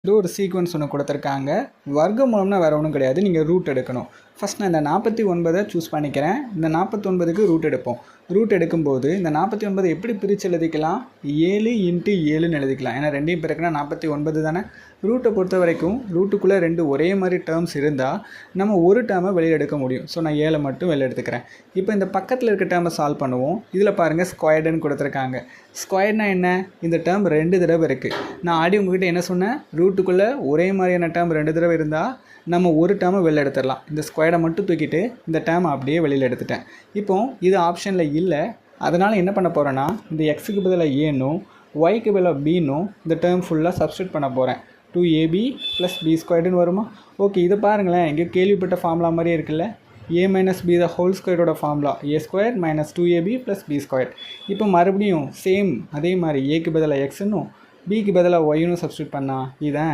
இது ஒரு சீக்வன்ஸ் ஒன்று கொடுத்துருக்காங்க. வர்க்கமூலம்னா வேறு ஒன்றும் கிடையாது. நீங்கள் ரூட் எடுக்கணும். ஃபஸ்ட் நான் இந்த 49 சூஸ் பண்ணிக்கிறேன். இந்த 49க்கு ரூட் எடுப்போம். ரூட் எடுக்கும்போது இந்த 49 எப்படி பிரித்து எழுதிக்கலாம்? 7 × 7ன்னு எழுதிக்கலாம். ஏன்னா ரெண்டையும் பிறகுனா 49 தானே. ரூட்டை பொறுத்த வரைக்கும் ரூட்டுக்குள்ளே 2 ஒரே மாதிரி டேர்ம்ஸ் இருந்தால் நம்ம ஒரு டேர்மை வெளியில் எடுக்க முடியும். ஸோ நான் 7 மட்டும் வெளியில் எடுத்துக்கிறேன். இப்போ இந்த பக்கத்தில் இருக்க டேர்மை சால்வ் பண்ணுவோம். இதில் பாருங்கள் ஸ்கொயர்டுன்னு கொடுத்துருக்காங்க. ஸ்கொயர்னா என்ன? இந்த டேர்ம் 2 தடவை இருக்குது. நான் ஆடி உங்ககிட்ட என்ன சொன்னேன்? ரூட்டுக்குள்ளே ஒரே மாதிரியான டேர்ம் 2 தடவை இருந்தால் நம்ம ஒரு டேர்மை வெளியில் எடுத்துடலாம். இந்த ஸ்கொயர்டை மட்டும் தூக்கிட்டு இந்த டேர்மை அப்படியே வெளியில் எடுத்துட்டேன். இப்போ இது ஆப்ஷனில் இல்லை. அதனால் என்ன பண்ண போகிறேன்னா இந்த எக்ஸுக்கு பதிலாக ஏனும் ஒய்க்கு பதிலாக பீனும் இந்த டேர்ம் ஃபுல்லாக சப்ஸ்டியூட் பண்ண போகிறேன். 2ab + b ஸ்கொயர்டுன்னு வருமா? ஓகே, இதை பாருங்களேன். இங்கே கேள்விப்பட்ட ஃபார்முலா மாதிரியே இருக்குல்ல. a - b த ஹோல் ஸ்கொயரோட ஃபார்முலா a² - 2ab + b². இப்போ மறுபடியும் சேம் அதே மாதிரி ஏக்கு பதிலாக எக்ஸ்னும் பிக்கு பதிலாக ஒய்னும் சப்ஸ்டியூட் பண்ணால் இதான்